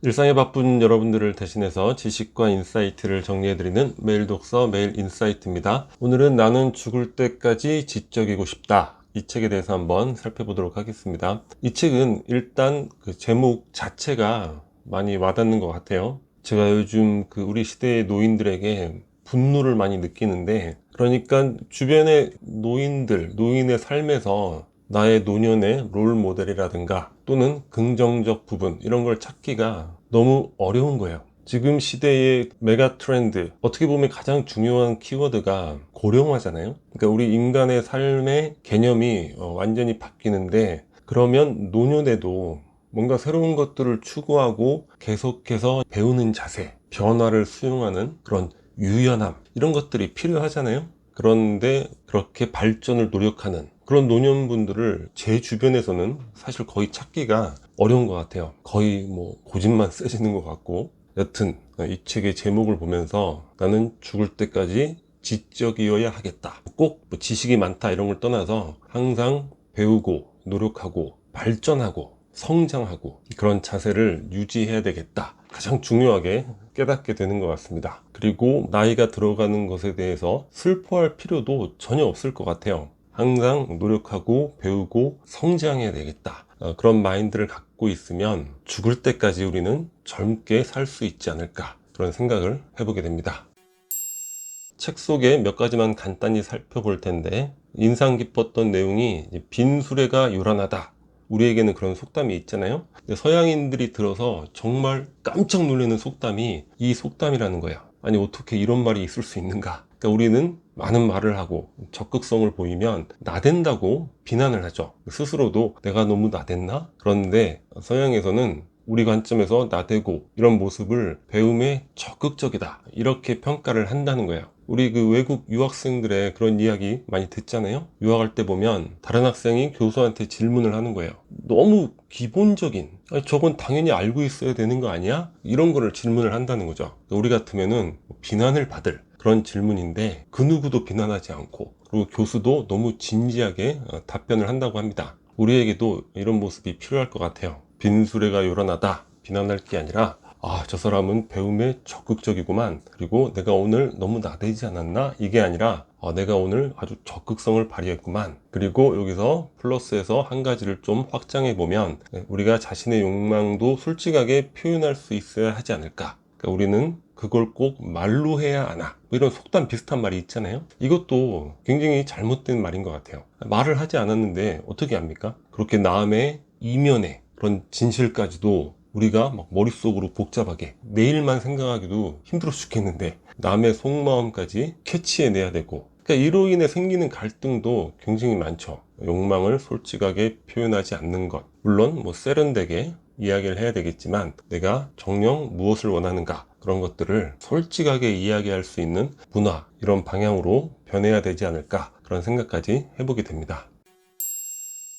일상에 바쁜 여러분들을 대신해서 지식과 인사이트를 정리해드리는 매일 독서 매일 인사이트입니다. 오늘은 나는 죽을 때까지 지적이고 싶다. 이 책에 대해서 한번 살펴보도록 하겠습니다. 이 책은 일단 그 제목 자체가 많이 와닿는 것 같아요. 제가 요즘 우리 시대의 노인들에게 분노를 많이 느끼는데, 그러니까 주변의 노인의 삶에서 나의 노년의 롤 모델이라든가 또는 긍정적 부분, 이런 걸 찾기가 너무 어려운 거예요. 지금 시대의 메가 트렌드, 어떻게 보면 가장 중요한 키워드가 고령화잖아요. 그러니까 우리 인간의 삶의 개념이 완전히 바뀌는데, 그러면 노년에도 뭔가 새로운 것들을 추구하고 계속해서 배우는 자세, 변화를 수용하는 그런 유연함, 이런 것들이 필요하잖아요. 그런데 그렇게 발전을 노력하는 그런 노년분들을 제 주변에서는 사실 거의 찾기가 어려운 것 같아요. 거의 고집만 세지는 것 같고. 여튼 이 책의 제목을 보면서 나는 죽을 때까지 지적이어야 하겠다. 꼭 지식이 많다 이런 걸 떠나서 항상 배우고 노력하고 발전하고 성장하고 그런 자세를 유지해야 되겠다. 가장 중요하게 깨닫게 되는 것 같습니다. 그리고 나이가 들어가는 것에 대해서 슬퍼할 필요도 전혀 없을 것 같아요. 항상 노력하고 배우고 성장해야 되겠다. 그런 마인드를 갖고 있으면 죽을 때까지 우리는 젊게 살 수 있지 않을까, 그런 생각을 해보게 됩니다. 책 속에 몇 가지만 간단히 살펴볼 텐데, 인상 깊었던 내용이 빈 수레가 요란하다. 우리에게는 그런 속담이 있잖아요. 근데 서양인들이 들어서 정말 깜짝 놀라는 속담이 이 속담이라는 거야. 아니, 어떻게 이런 말이 있을 수 있는가. 그러니까 우리는 많은 말을 하고 적극성을 보이면 나댄다고 비난을 하죠. 스스로도 내가 너무 나댔나? 그런데 서양에서는 우리 관점에서 나대고 이런 모습을 배움에 적극적이다, 이렇게 평가를 한다는 거예요. 우리 외국 유학생들의 그런 이야기 많이 듣잖아요. 유학할 때 보면 다른 학생이 교수한테 질문을 하는 거예요. 너무 기본적인, 아니, 저건 당연히 알고 있어야 되는 거 아니야? 이런 거를 질문을 한다는 거죠. 우리 같으면은 비난을 받을 그런 질문인데, 그 누구도 비난하지 않고, 그리고 교수도 너무 진지하게 답변을 한다고 합니다. 우리에게도 이런 모습이 필요할 것 같아요. 빈수레가 요란하다, 비난할 게 아니라 저 사람은 배움에 적극적이구만, 그리고 내가 오늘 너무 나대지 않았나, 이게 아니라 내가 오늘 아주 적극성을 발휘했구만. 그리고 여기서 플러스해서 한 가지를 좀 확장해 보면, 우리가 자신의 욕망도 솔직하게 표현할 수 있어야 하지 않을까. 그러니까 우리는 그걸 꼭 말로 해야 하나, 이런 속담 비슷한 말이 있잖아요. 이것도 굉장히 잘못된 말인 것 같아요. 말을 하지 않았는데 어떻게 합니까? 그렇게 남의 이면에 그런 진실까지도 우리가 막 머릿속으로 복잡하게 내일만 생각하기도 힘들어 죽겠는데 남의 속마음까지 캐치해내야 되고, 그러니까 이로 인해 생기는 갈등도 굉장히 많죠. 욕망을 솔직하게 표현하지 않는 것, 물론 세련되게 이야기를 해야 되겠지만, 내가 정녕 무엇을 원하는가, 그런 것들을 솔직하게 이야기할 수 있는 문화, 이런 방향으로 변해야 되지 않을까, 그런 생각까지 해보게 됩니다.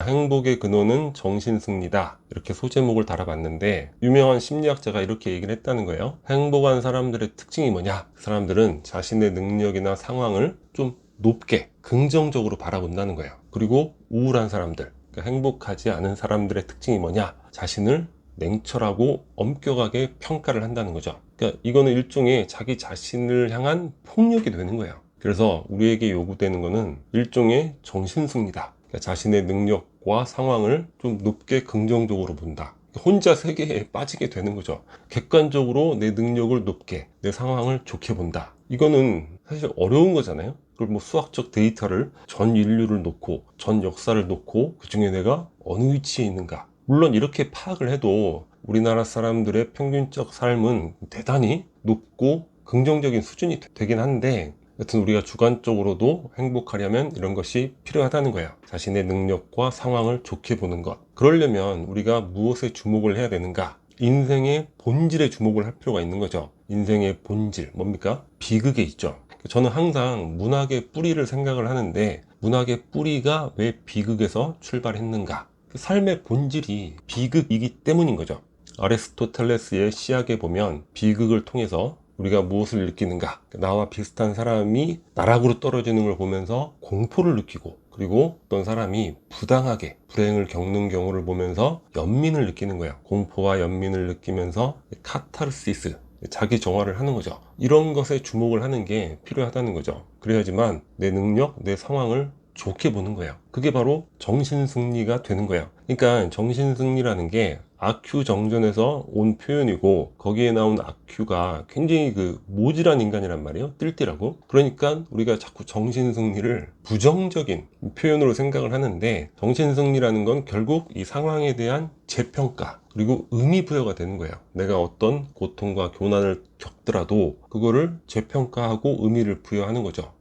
행복의 근원은 정신승리다, 이렇게 소제목을 달아봤는데, 유명한 심리학자가 이렇게 얘기를 했다는 거예요. 행복한 사람들의 특징이 뭐냐? 그 사람들은 자신의 능력이나 상황을 좀 높게 긍정적으로 바라본다는 거예요. 그리고 우울한 사람들, 그러니까 행복하지 않은 사람들의 특징이 뭐냐? 자신을 냉철하고 엄격하게 평가를 한다는 거죠. 그러니까 이거는 일종의 자기 자신을 향한 폭력이 되는 거예요. 그래서 우리에게 요구되는 거는 일종의 정신승리다. 그러니까 자신의 능력과 상황을 좀 높게 긍정적으로 본다. 혼자 세계에 빠지게 되는 거죠. 객관적으로 내 능력을 높게, 내 상황을 좋게 본다. 이거는 사실 어려운 거잖아요. 그걸 수학적 데이터를, 전 인류를 놓고, 전 역사를 놓고, 그 중에 내가 어느 위치에 있는가. 물론 이렇게 파악을 해도 우리나라 사람들의 평균적 삶은 대단히 높고 긍정적인 수준이 되긴 한데, 여튼 우리가 주관적으로도 행복하려면 이런 것이 필요하다는 거예요. 자신의 능력과 상황을 좋게 보는 것. 그러려면 우리가 무엇에 주목을 해야 되는가? 인생의 본질에 주목을 할 필요가 있는 거죠. 인생의 본질, 뭡니까? 비극에 있죠. 저는 항상 문학의 뿌리를 생각을 하는데, 문학의 뿌리가 왜 비극에서 출발했는가? 삶의 본질이 비극이기 때문인 거죠. 아리스토텔레스의 시학에 보면 비극을 통해서 우리가 무엇을 느끼는가? 나와 비슷한 사람이 나락으로 떨어지는 걸 보면서 공포를 느끼고, 그리고 어떤 사람이 부당하게 불행을 겪는 경우를 보면서 연민을 느끼는 거예요. 공포와 연민을 느끼면서 카타르시스, 자기 정화를 하는 거죠. 이런 것에 주목을 하는 게 필요하다는 거죠. 그래야지만 내 능력, 내 상황을 좋게 보는 거예요. 그게 바로 정신승리가 되는 거예요. 그러니까 정신승리라는 게 아큐 정전에서 온 표현이고, 거기에 나온 아큐가 굉장히 모질한 인간이란 말이에요. 띨띨하고. 그러니까 우리가 자꾸 정신승리를 부정적인 표현으로 생각을 하는데, 정신승리라는 건 결국 이 상황에 대한 재평가, 그리고 의미 부여가 되는 거예요. 내가 어떤 고통과 고난을 겪더라도 그거를 재평가하고 의미를 부여하는 거죠.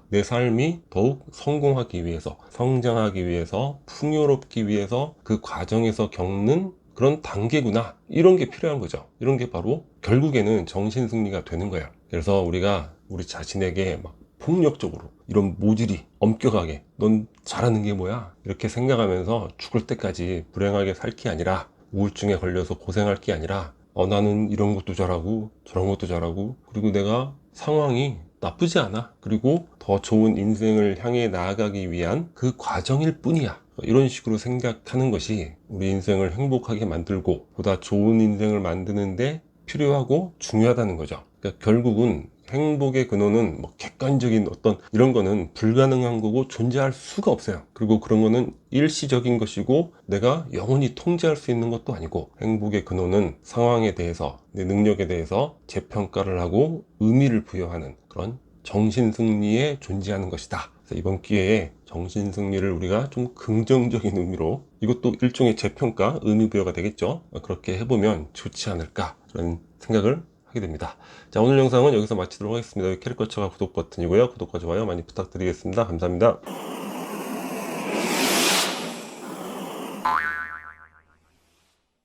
내 삶이 더욱 성공하기 위해서, 성장하기 위해서, 풍요롭기 위해서 그 과정에서 겪는 그런 단계구나. 이런 게 필요한 거죠. 이런 게 바로 결국에는 정신승리가 되는 거예요. 그래서 우리가 우리 자신에게 막 폭력적으로 이런 모질이 엄격하게 넌 잘하는 게 뭐야? 이렇게 생각하면서 죽을 때까지 불행하게 살 게 아니라, 우울증에 걸려서 고생할 게 아니라, 나는 이런 것도 잘하고 저런 것도 잘하고, 그리고 내가 상황이 나쁘지 않아, 그리고 더 좋은 인생을 향해 나아가기 위한 그 과정일 뿐이야, 이런 식으로 생각하는 것이 우리 인생을 행복하게 만들고 보다 좋은 인생을 만드는데 필요하고 중요하다는 거죠. 그러니까 결국은 행복의 근원은 객관적인 어떤 이런 거는 불가능한 거고 존재할 수가 없어요. 그리고 그런 거는 일시적인 것이고 내가 영원히 통제할 수 있는 것도 아니고, 행복의 근원은 상황에 대해서, 내 능력에 대해서 재평가를 하고 의미를 부여하는 그런 정신승리에 존재하는 것이다. 그래서 이번 기회에 정신승리를 우리가 좀 긍정적인 의미로, 이것도 일종의 재평가, 의미부여가 되겠죠. 그렇게 해보면 좋지 않을까, 그런 생각을 하게 됩니다. 자, 오늘 영상은 여기서 마치도록 하겠습니다. 여기 캐릭터처가 구독 버튼이고요. 구독과 좋아요 많이 부탁드리겠습니다. 감사합니다.